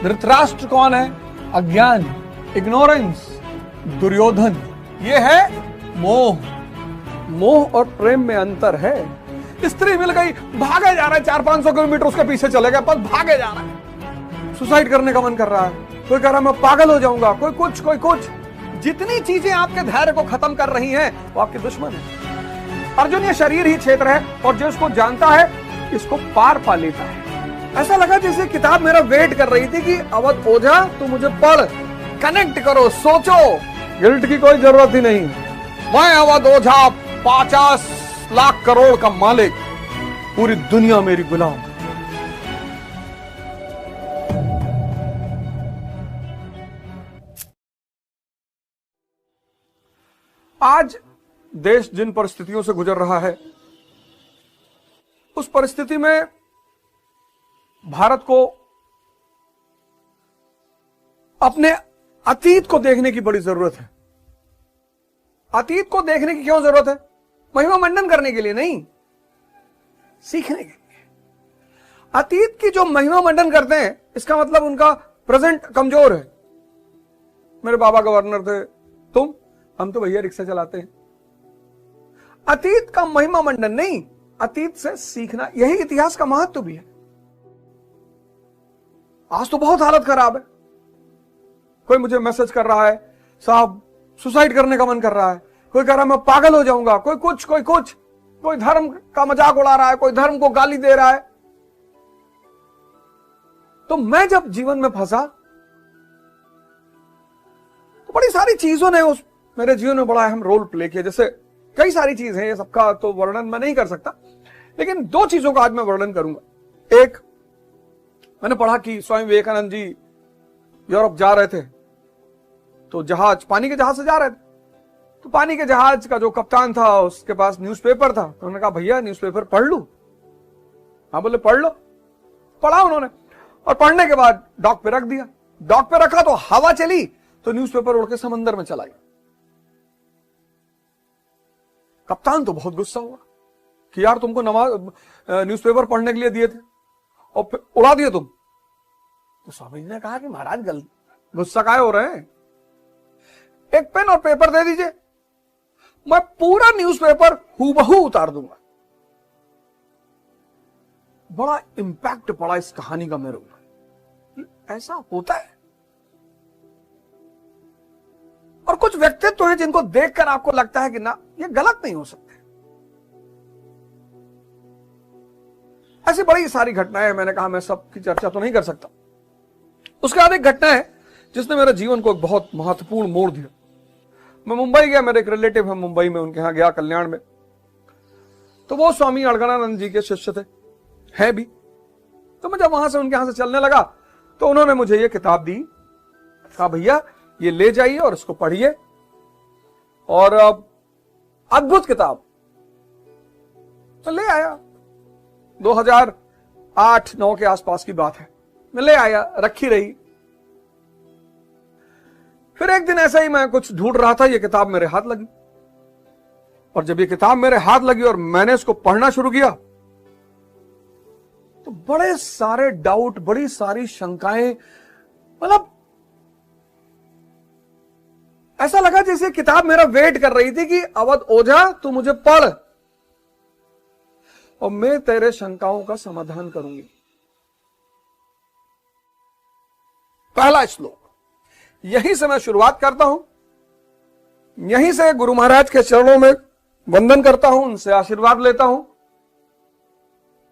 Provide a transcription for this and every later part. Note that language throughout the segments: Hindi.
धृतराष्ट्र कौन है? अज्ञान, इग्नोरेंस। दुर्योधन, ये है मोह। मोह और प्रेम में अंतर है। स्त्री मिल गई, भागे जा रहा है, 400-500 किलोमीटर उसके पीछे चले गए, बस भागे जा रहा है। सुसाइड करने का मन कर रहा है, कोई कह रहा है मैं पागल हो जाऊंगा, कोई कुछ। जितनी चीजें आपके धैर्य को खत्म कर रही हैं वो आपके दुश्मन है। अर्जुन, ये शरीर ही क्षेत्र है और जो इसको जानता है इसको पार पा लेता है। ऐसा लगा जैसे किताब मेरा वेट कर रही थी कि अवध ओझा तू मुझे पढ़, कनेक्ट करो, सोचो। गिल्ट की कोई जरूरत ही नहीं। मैं अवध ओझा 50 लाख करोड़ का मालिक, पूरी दुनिया मेरी गुलाम। आज देश जिन परिस्थितियों से गुजर रहा है, उस परिस्थिति में भारत को अपने अतीत को देखने की बड़ी जरूरत है। अतीत को देखने की क्यों जरूरत है? महिमा मंडन करने के लिए नहीं, सीखने के लिए। अतीत की जो महिमा मंडन करते हैं, इसका मतलब उनका प्रेजेंट कमजोर है। मेरे बाबा गवर्नर थे, हम तो भैया रिक्शा चलाते हैं। अतीत का महिमा मंडन नहीं, अतीत से सीखना, यही इतिहास का महत्व भी है। आज तो बहुत हालत खराब है। कोई मुझे मैसेज कर रहा है, साहब सुसाइड करने का मन कर रहा है, कोई कह रहा है मैं पागल हो जाऊंगा, कोई कुछ। कोई धर्म का मजाक उड़ा रहा है, कोई धर्म को गाली दे रहा है। तो मैं जब जीवन में फंसा तो बड़ी सारी चीजों ने उस मेरे जीवन में बड़ा अहम रोल प्ले किया। जैसे कई सारी चीज हैं, ये सबका तो वर्णन मैं नहीं कर सकता, लेकिन 2 चीजों का आज मैं वर्णन करूंगा। एक, मैंने पढ़ा कि स्वामी विवेकानंद जी यूरोप जा रहे थे, तो जहाज, पानी के जहाज से जा रहे थे, तो पानी के जहाज का जो कप्तान था उसके पास न्यूज़पेपर था। तो उन्होंने कहा भैया न्यूज़पेपर पढ़ लूं? हाँ, बोले पढ़ लो। पढ़ा उन्होंने, और पढ़ने के बाद डॉक पे रख दिया। डॉक पे रखा तो हवा चली तो न्यूज़पेपर उड़ के समंदर में चला गया। कप्तान तो बहुत गुस्सा हुआ कि यार तुमको न्यूज़पेपर पढ़ने के लिए दिए थे और फिर उड़ा दिए तुम। तो स्वामी जी ने कहा कि महाराज गुस्सा काहे हो रहे हैं, एक पेन और पेपर दे दीजिए, मैं पूरा न्यूज़पेपर हूबहू उतार दूंगा। बड़ा इंपैक्ट पड़ा इस कहानी का मेरे ऊपर, ऐसा होता है। और कुछ व्यक्तित्व हैं जिनको देखकर आपको लगता है कि ना, ये गलत नहीं हो सकते। ऐसी बड़ी सारी घटनाएं, मैंने कहा मैं सबकी चर्चा तो नहीं कर सकता। उसके बाद एक घटना है जिसने मेरे जीवन को एक बहुत महत्वपूर्ण मोड़ दिया। मैं मुंबई गया, मेरे एक रिलेटिव है मुंबई में, उनके यहां गया कल्याण में। तो वो स्वामी अड़गड़ानंद जी के शिष्य थे, हैं भी। तो मैं जब वहां से उनके यहां से चलने लगा तो उन्होंने मुझे ये किताब दी, कहा भैया ये ले जाइए और इसको पढ़िए, और अद्भुत किताब। तो ले आया, 2008-9 के आसपास की बात है। मैं ले आया, रखी रही। फिर एक दिन ऐसा ही मैं कुछ ढूंढ रहा था, ये किताब मेरे हाथ लगी। और जब ये किताब मेरे हाथ लगी और मैंने इसको पढ़ना शुरू किया तो बड़े सारे डाउट, बड़ी सारी शंकाएं, मतलब ऐसा लगा जैसे किताब मेरा वेट कर रही थी कि अवध ओझा तू मुझे पढ़ और मैं तेरे शंकाओं का समाधान करूंगी। पहला श्लोक, यहीं से मैं शुरुआत करता हूं, यहीं से गुरु महाराज के चरणों में वंदन करता हूं, उनसे आशीर्वाद लेता हूं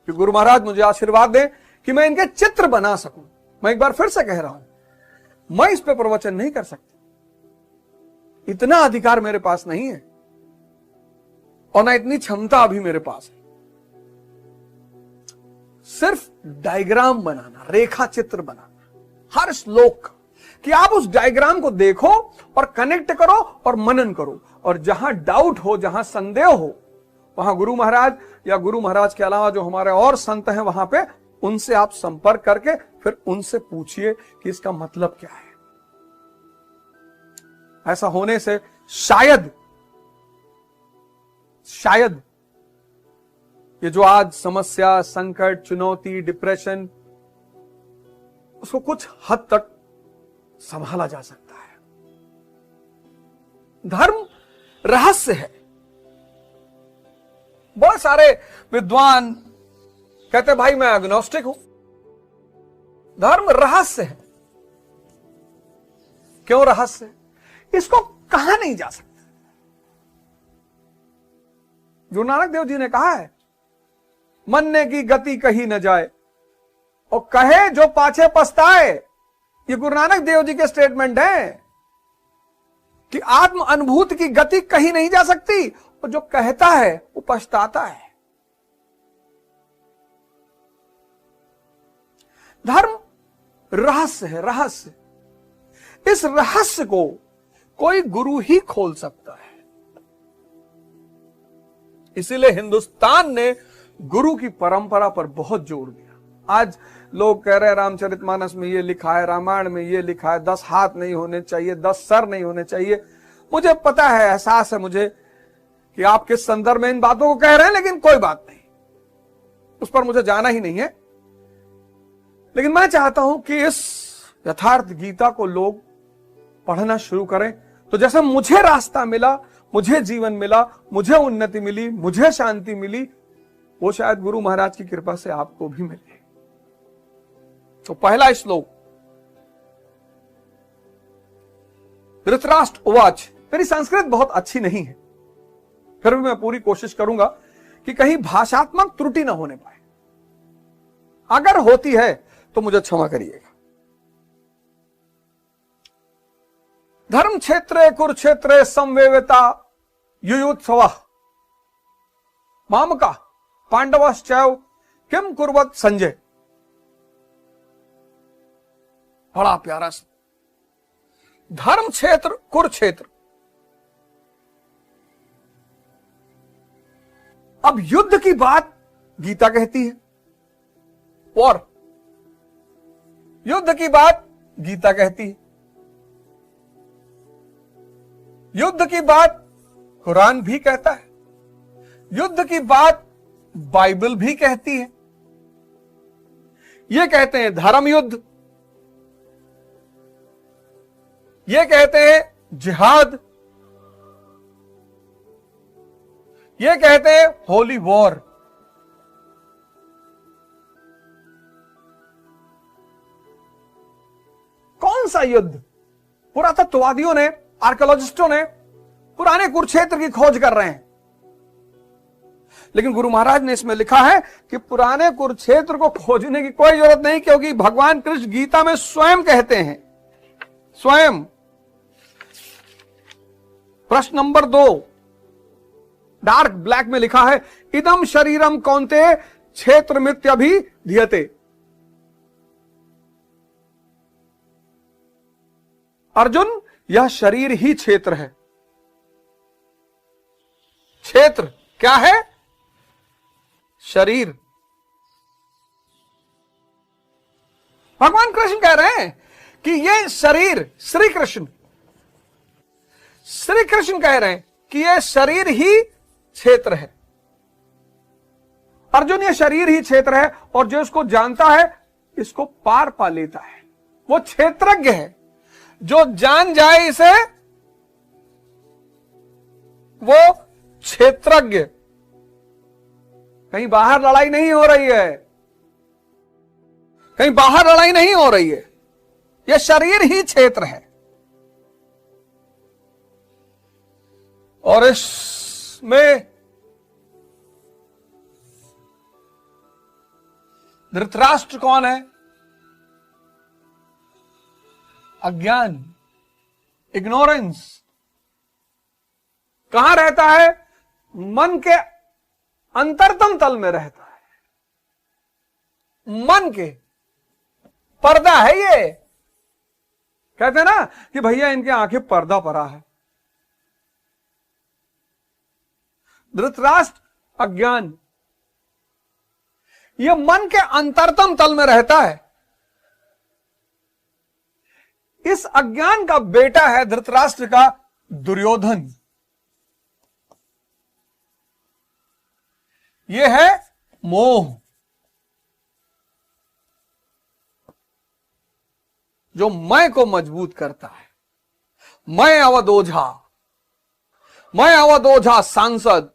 कि गुरु महाराज मुझे आशीर्वाद दें कि मैं इनके चित्र बना सकूं। मैं एक बार फिर से कह रहा हूं, मैं इस पे प्रवचन नहीं कर सकता, इतना अधिकार मेरे पास नहीं है और ना इतनी क्षमता अभी मेरे पास है। सिर्फ डायग्राम बनाना, रेखा चित्र बनाना हर श्लोक का, कि आप उस डायग्राम को देखो और कनेक्ट करो और मनन करो, और जहां डाउट हो, जहां संदेह हो, वहां गुरु महाराज या गुरु महाराज के अलावा जो हमारे और संत हैं वहां पे, उनसे आप संपर्क करके फिर उनसे पूछिए कि इसका मतलब क्या है। ऐसा होने से शायद ये जो आज समस्या, संकट, चुनौती, डिप्रेशन, उसको कुछ हद तक संभाला जा सकता है। धर्म रहस्य है। बहुत सारे विद्वान कहते भाई मैं एग्नोस्टिक हूं। धर्म रहस्य है। क्यों रहस्य है? इसको कहा नहीं जा सकता। गुरु नानक देव जी ने कहा है, मरने की गति कही न जाए और कहे जो पाछे पछताए। ये गुरु नानक देव जी के स्टेटमेंट है कि आत्म अनुभूति की गति कही नहीं जा सकती और जो कहता है वो पछताता है। धर्म रहस्य है, रहस्य। इस रहस्य को कोई गुरु ही खोल सकता है। इसीलिए हिंदुस्तान ने गुरु की परंपरा पर बहुत जोर दिया। आज लोग कह रहे हैं रामचरितमानस में ये लिखा है, रामायण में ये लिखा है, 10 हाथ नहीं होने चाहिए, 10 सर नहीं होने चाहिए। मुझे पता है, एहसास है मुझे कि आप किस संदर्भ में इन बातों को कह रहे हैं, लेकिन कोई बात नहीं, उस पर मुझे जाना ही नहीं है। लेकिन मैं चाहता हूं कि इस यथार्थ गीता को लोग पढ़ना शुरू करें, तो जैसे मुझे रास्ता मिला, मुझे जीवन मिला, मुझे उन्नति मिली, मुझे शांति मिली, वो शायद गुरु महाराज की कृपा से आपको भी मिले। तो पहला श्लोक, धृतराष्ट्र उवाच। मेरी संस्कृत बहुत अच्छी नहीं है, फिर भी मैं पूरी कोशिश करूंगा कि कहीं भाषात्मक त्रुटि ना होने पाए। अगर होती है तो मुझे क्षमा करिएगा। धर्म क्षेत्रे कुरुक्षेत्रे संवेविता युयुत्सवः मामका पांडवश्चैव किम कुर्वत संजय। बड़ा प्यारा सा धर्म क्षेत्र कुरुक्षेत्र। अब युद्ध की बात गीता कहती है, और युद्ध की बात गीता कहती है, युद्ध की बात कुरान भी कहता है, युद्ध की बात बाइबल भी कहती है। ये कहते हैं धर्म युद्ध, ये कहते हैं जिहाद, ये कहते हैं होली वॉर। कौन सा युद्ध? पुरातत्ववादियों ने, आर्कियोलॉजिस्टों ने पुराने कुरुक्षेत्र की खोज कर रहे हैं, लेकिन गुरु महाराज ने इसमें लिखा है कि पुराने कुरुक्षेत्र को खोजने की कोई जरूरत नहीं, क्योंकि भगवान कृष्ण गीता में स्वयं कहते हैं, स्वयं। प्रश्न नंबर 2 डार्क ब्लैक में लिखा है, इदम शरीरम कौन्ते क्षेत्र मित्यभिधीयते। अर्जुन, यह शरीर ही क्षेत्र है। क्षेत्र क्या है? शरीर। भगवान कृष्ण कह रहे हैं कि यह शरीर, श्री कृष्ण कह रहे हैं कि यह शरीर ही क्षेत्र है। अर्जुन, यह शरीर ही क्षेत्र है, और जो इसको जानता है इसको पार पा लेता है। वो क्षेत्रज्ञ है। जो जान जाए इसे वो क्षेत्रज्ञ। कहीं बाहर लड़ाई नहीं हो रही है, कहीं बाहर लड़ाई नहीं हो रही है, यह शरीर ही क्षेत्र है। और इसमें धृतराष्ट्र कौन है? अज्ञान, इग्नोरेंस। कहां रहता है? मन के अंतरतम तल में रहता है। मन के पर्दा है ये। कहते हैं ना कि भैया इनके आंखें पर्दा पड़ा है। धृतराष्ट्र अज्ञान, यह मन के अंतरतम तल में रहता है। इस अज्ञान का बेटा है धृतराष्ट्र का दुर्योधन। यह है मोह। जो मैं को मजबूत करता है। मैं अवध ओझा, मैं अवध ओझा सांसद,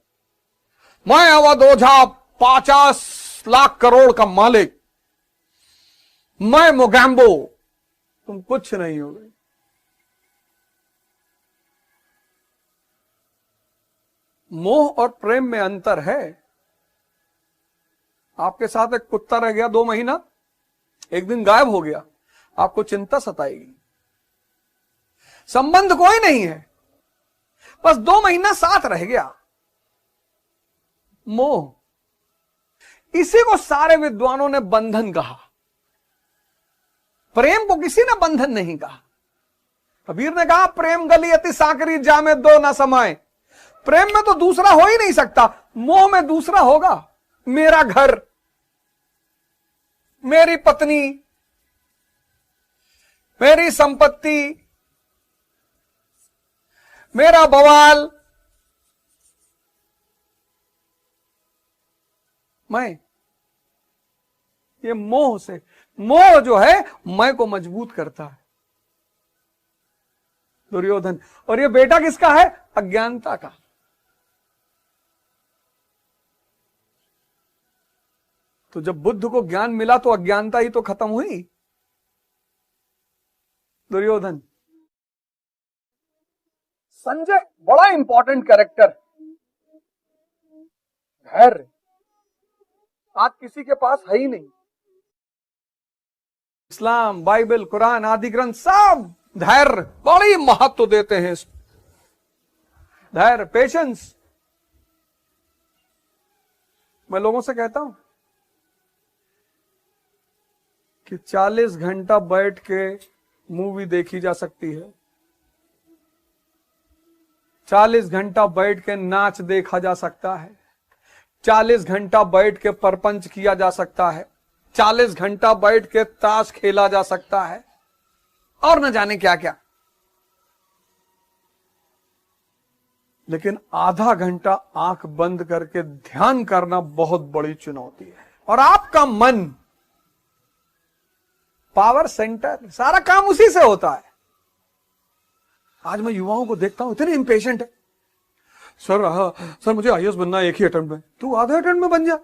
मैं अवध ओझा 50 लाख करोड़ का मालिक, मैं मोगैम्बो, तुम कुछ नहीं होगे। मोह और प्रेम में अंतर है। आपके साथ एक कुत्ता रह गया 2 महीना, एक दिन गायब हो गया, आपको चिंता सताएगी। संबंध कोई नहीं है, बस 2 महीना साथ रह गया। मोह, इसी को सारे विद्वानों ने बंधन कहा। प्रेम को किसी ने बंधन नहीं कहा। कबीर ने कहा प्रेम गली अति साकरी जामे दो ना समाए। प्रेम में तो दूसरा हो ही नहीं सकता, मोह में दूसरा होगा। मेरा घर, मेरी पत्नी, मेरी संपत्ति, मेरा बवाल, मैं, ये मोह से, मोह जो है मैं को मजबूत करता है। दुर्योधन, और ये बेटा किसका है? अज्ञानता का। तो जब बुद्ध को ज्ञान मिला तो अज्ञानता ही तो खत्म हुई। दुर्योधन, संजय बड़ा इंपॉर्टेंट कैरेक्टर, धैर्य आज किसी के पास है ही नहीं। इस्लाम, बाइबल, कुरान आदि ग्रंथ सब धैर्य बड़ी महत्व देते हैं। धैर्य, पेशेंस। मैं लोगों से कहता हूं कि 40 घंटा बैठ के मूवी देखी जा सकती है, 40 घंटा बैठ के नाच देखा जा सकता है, 40 घंटा बैठ के परपंच किया जा सकता है, 40 घंटा बैठ के ताश खेला जा सकता है, और न जाने क्या क्या। लेकिन आधा घंटा आंख बंद करके ध्यान करना बहुत बड़ी चुनौती है। और आपका मन, पावर सेंटर, सारा काम उसी से होता है। आज मैं युवाओं को देखता हूं, इतने इंपेशेंट है। सर मुझे आईएएस बनना है एक ही अटेम्प्ट में। तू आधे अटेम्प्ट में बन जा।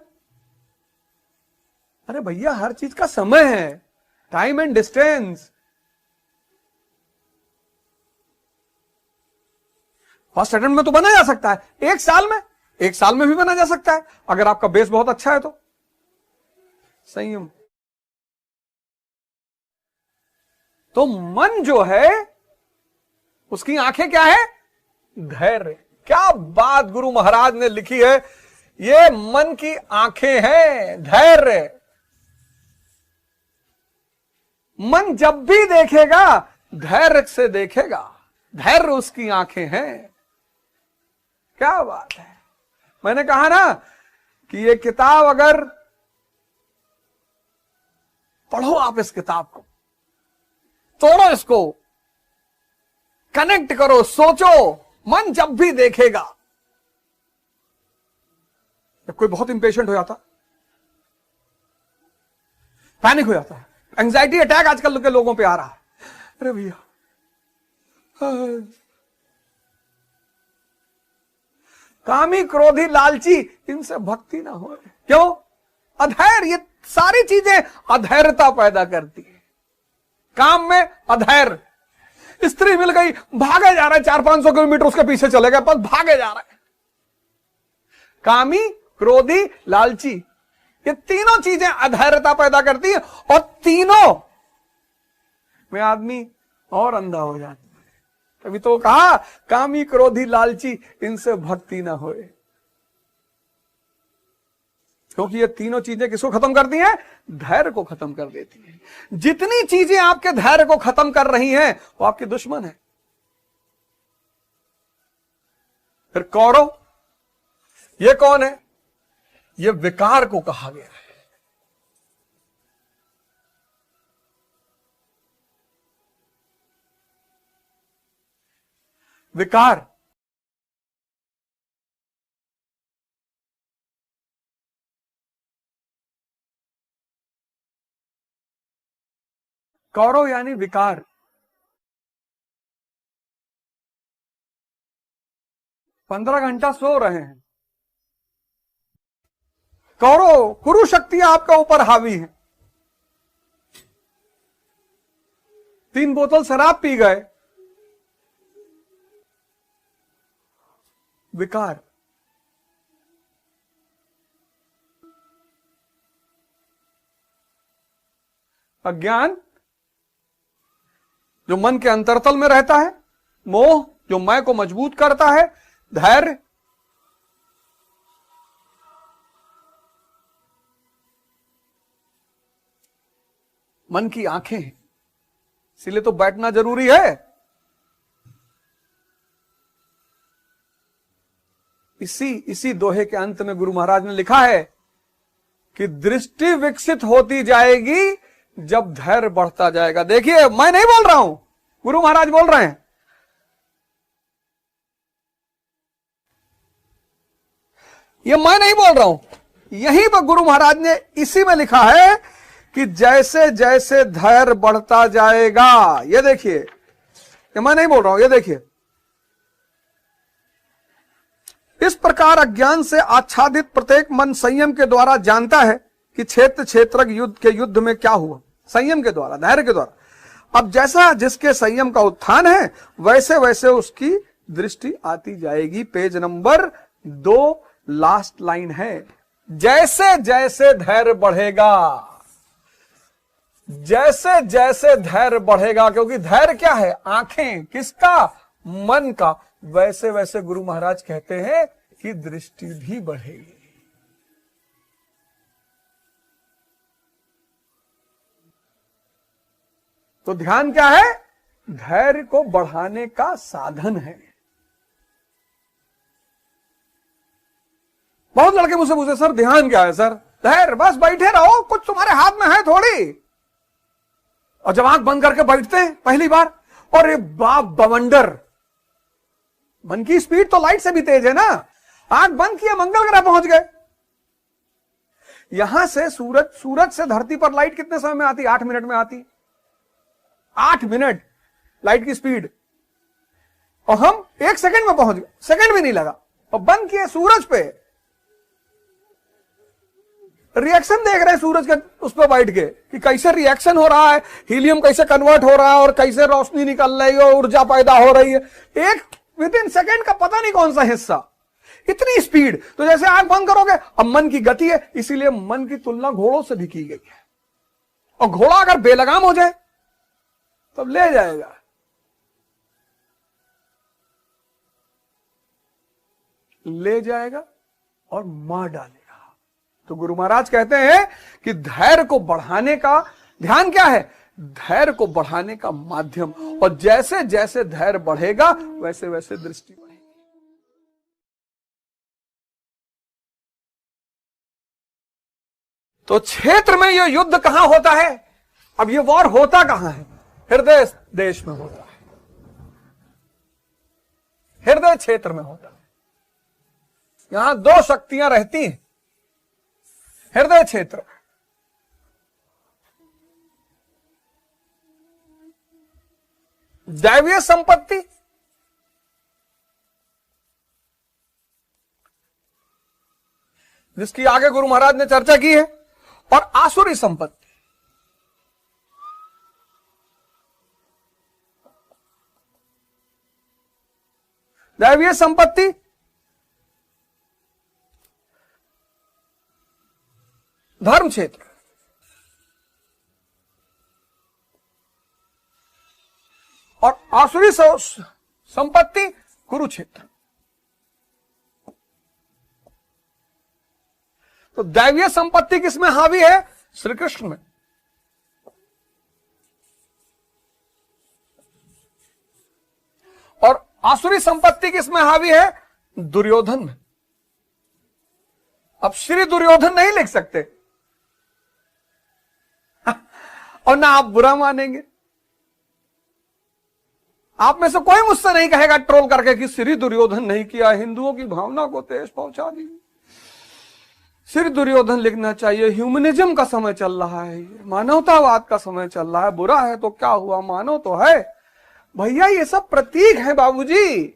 अरे भैया, हर चीज का समय है, time and distance. First attempt में तो बना जा सकता है, एक साल में भी बना जा सकता है, अगर आपका बेस बहुत अच्छा है तो। संयम। तो मन जो है उसकी आंखें क्या है? धैर्य। क्या बात गुरु महाराज ने लिखी है, ये मन की आंखें हैं, धैर्य। मन जब भी देखेगा धैर्य से देखेगा, धैर्य उसकी आंखें हैं। क्या बात है। मैंने कहा ना कि ये किताब अगर पढ़ो, आप इस किताब को तोड़ो, इसको कनेक्ट करो, सोचो। मन जब भी देखेगा, जब कोई बहुत इंपेशेंट हो जाता, पैनिक हो जाता है, एंजाइटी अटैक आजकल के लोगों पे आ रहा है। अरे भैया, कामी क्रोधी लालची, इनसे भक्ति ना हो। क्यों? अधैर्य। ये सारी चीजें अधैर्यता पैदा करती है। काम में अधैर्य। स्त्री मिल गई, भागे जा रहा है, 400-500 किलोमीटर उसके पीछे चले गए, बस भागे जा रहा है। कामी, क्रोधी, लालची, ये तीनों चीजें अधैर्यता पैदा करती है, और तीनों में आदमी और अंधा हो जाता है। तभी तो कहा कामी, क्रोधी, लालची, इनसे भक्ति ना होए। क्योंकि ये तीनों चीजें किसको खत्म करती हैं? धैर्य को खत्म कर देती हैं। जितनी चीजें आपके धैर्य को खत्म कर रही हैं वो आपके दुश्मन है। फिर कौरव, ये कौन है? ये विकार को कहा गया है। विकार। कौरव यानी विकार। पंद्रह घंटा सो रहे हैं। कौरव, कुरु शक्तियां आपका ऊपर हावी हैं। 3 बोतल शराब पी गए, विकार। अज्ञान जो मन के अंतरतल में रहता है, मोह जो मैं को मजबूत करता है, धैर्य मन की आंखें हैं, इसीलिए तो बैठना जरूरी है। इसी दोहे के अंत में गुरु महाराज ने लिखा है कि दृष्टि विकसित होती जाएगी जब धैर्य बढ़ता जाएगा। देखिए, मैं नहीं बोल रहा हूं, गुरु महाराज बोल रहे हैं। ये मैं नहीं बोल रहा हूं, यहीं पर गुरु महाराज ने इसी में लिखा है कि जैसे जैसे धैर्य बढ़ता जाएगा, ये देखिए, ये मैं नहीं बोल रहा हूं, ये देखिए, इस प्रकार अज्ञान से आच्छादित प्रत्येक मन संयम के द्वारा जानता है कि क्षेत्र क्षेत्रक युद्ध के युद्ध में क्या हुआ, संयम के द्वारा, धैर्य के द्वारा। अब जैसा जिसके संयम का उत्थान है, वैसे वैसे उसकी दृष्टि आती जाएगी। पेज नंबर 2 लास्ट लाइन है। जैसे जैसे धैर्य बढ़ेगा, जैसे जैसे धैर्य बढ़ेगा, क्योंकि धैर्य क्या है, आंखें किसका, मन का, वैसे वैसे गुरु महाराज कहते हैं कि दृष्टि भी बढ़ेगी। तो ध्यान क्या है, धैर्य को बढ़ाने का साधन है। बहुत लड़के मुझसे पूछते, सर ध्यान क्या है सर? धैर्य, बस बैठे रहो, कुछ तुम्हारे हाथ में है थोड़ी। और जब आंख बंद करके बैठते हैं पहली बार, और ये बाप बवंडर, मन की स्पीड तो लाइट से भी तेज है ना। आंख बंद किया, मंगल ग्रह पहुंच गए। यहां से सूरज से धरती पर लाइट कितने समय में आती? 8 मिनट में आती। 8 मिनट लाइट की स्पीड, और हम 1 सेकंड में पहुंच गए, सेकंड भी नहीं लगा, और बंद किए सूरज पे। रिएक्शन देख रहे हैं सूरज के उस पर बैठ के कि कैसे रिएक्शन हो रहा है, हीलियम कैसे कन्वर्ट हो रहा है, और कैसे रोशनी निकल रही है, ऊर्जा पैदा हो रही है। एक विदिन सेकंड का पता नहीं कौन सा हिस्सा, इतनी स्पीड। तो जैसे आंख बंद करोगे, अब मन की गति है, इसीलिए मन की तुलना घोड़ों से भी की गई है। और घोड़ा अगर बेलगाम हो जाए तब ले जाएगा। ले जाएगा और मार डालेगा। तो गुरु महाराज कहते हैं कि धैर्य को बढ़ाने का ध्यान क्या है, धैर्य को बढ़ाने का माध्यम। और जैसे जैसे धैर्य बढ़ेगा, वैसे वैसे दृष्टि बढ़ेगी। तो क्षेत्र में यह युद्ध कहां होता है? अब यह वॉर होता कहां है? हृदय देश में होता है, हृदय क्षेत्र में होता है। यहां 2 शक्तियां रहती हैं हृदय क्षेत्र। दैवीय संपत्ति, जिसकी आगे गुरु महाराज ने चर्चा की है, और आसुरी संपत्ति। दैवीय संपत्ति धर्म क्षेत्र, और आसुरी संपत्ति कुरुक्षेत्र। तो दैवीय संपत्ति किसमें हावी है? श्री कृष्ण में। और आसुरी संपत्ति किसमें हावी है? दुर्योधन में। अब श्री दुर्योधन नहीं लिख सकते, और ना आप बुरा मानेंगे। आप में से कोई मुझसे नहीं कहेगा ट्रोल करके कि श्री दुर्योधन नहीं किया, हिंदुओं की भावना को ठेस पहुंचा दी। श्री दुर्योधन लिखना चाहिए ह्यूमनिज्म का समय चल रहा है, मानवतावाद का समय चल रहा है, बुरा है तो क्या हुआ, मानो तो है। भैया ये सब प्रतीक है बाबूजी।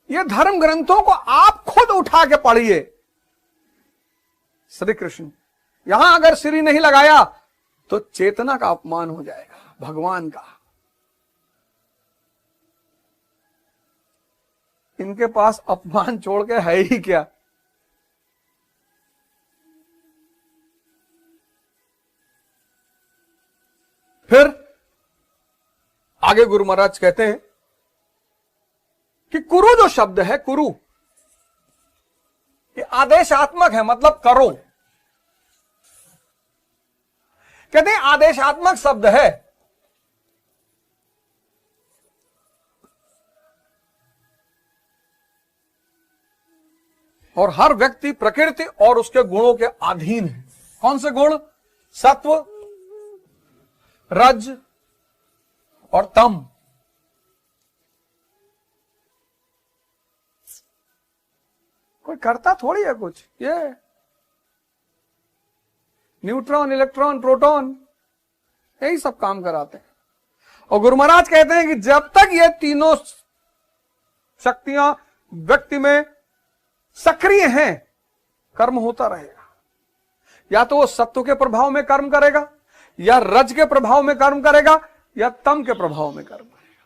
ये धर्म ग्रंथों को आप खुद उठा के पढ़िए। श्री कृष्ण, यहां अगर श्री नहीं लगाया तो चेतना का अपमान हो जाएगा, भगवान का। इनके पास अपमान छोड़ के है ही क्या। फिर आगे गुरु महाराज कहते हैं कि कुरु जो शब्द है, कुरु ये आदेशात्मक है, मतलब करो। कहते हैं आदेशात्मक शब्द है। और हर व्यक्ति प्रकृति और उसके गुणों के अधीन है। कौन से गुण? सत्व, रज और तम। कोई करता थोड़ी है कुछ, ये न्यूट्रॉन, इलेक्ट्रॉन, प्रोटॉन यही सब काम कराते हैं। और गुरु महाराज कहते हैं कि जब तक ये तीनों शक्तियां व्यक्ति में सक्रिय हैं, कर्म होता रहेगा। या तो वो सत्व के प्रभाव में कर्म करेगा, या रज के प्रभाव में कर्म करेगा, या तम के प्रभाव में कर्म करेगा।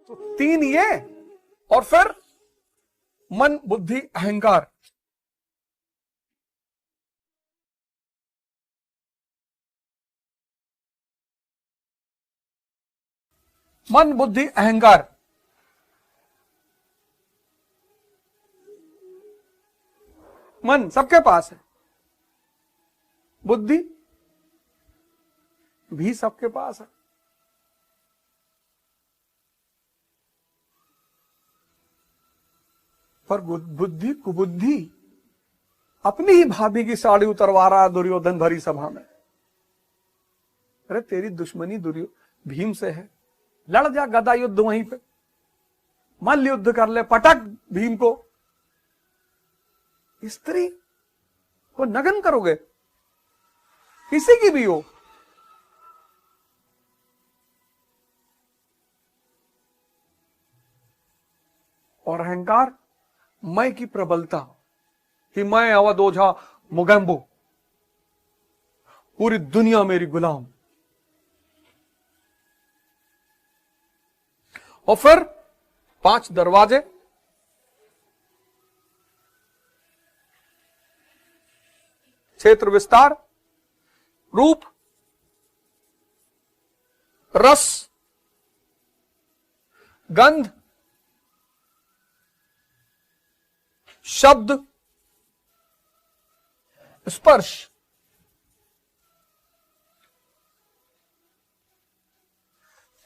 तो तीन ये, और फिर मन, बुद्धि, अहंकार। मन, बुद्धि, अहंकार। मन सबके पास है, बुद्धि भी सबके पास है। पर बुद्धि कुबुद्धि अपनी ही भाभी की साड़ी उतरवा रहा दुर्योधन भरी सभा में। अरे तेरी दुश्मनी भीम से है, लड़ जा गदा युद्ध वहीं पे, मल्ल युद्ध कर ले, पटक भीम को। स्त्री को नग्न करोगे, किसी की भी हो। और अहंकार, मैं की प्रबलता कि मैं अवध ओझा मुगम्बो, पूरी दुनिया मेरी गुलाम। और फिर 5 दरवाजे। क्षेत्र विस्तार, रूप, रस, गंध, शब्द, स्पर्श।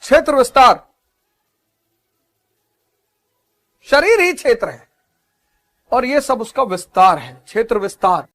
क्षेत्र विस्तार, शरीर ही क्षेत्र है और ये सब उसका विस्तार है, क्षेत्र विस्तार।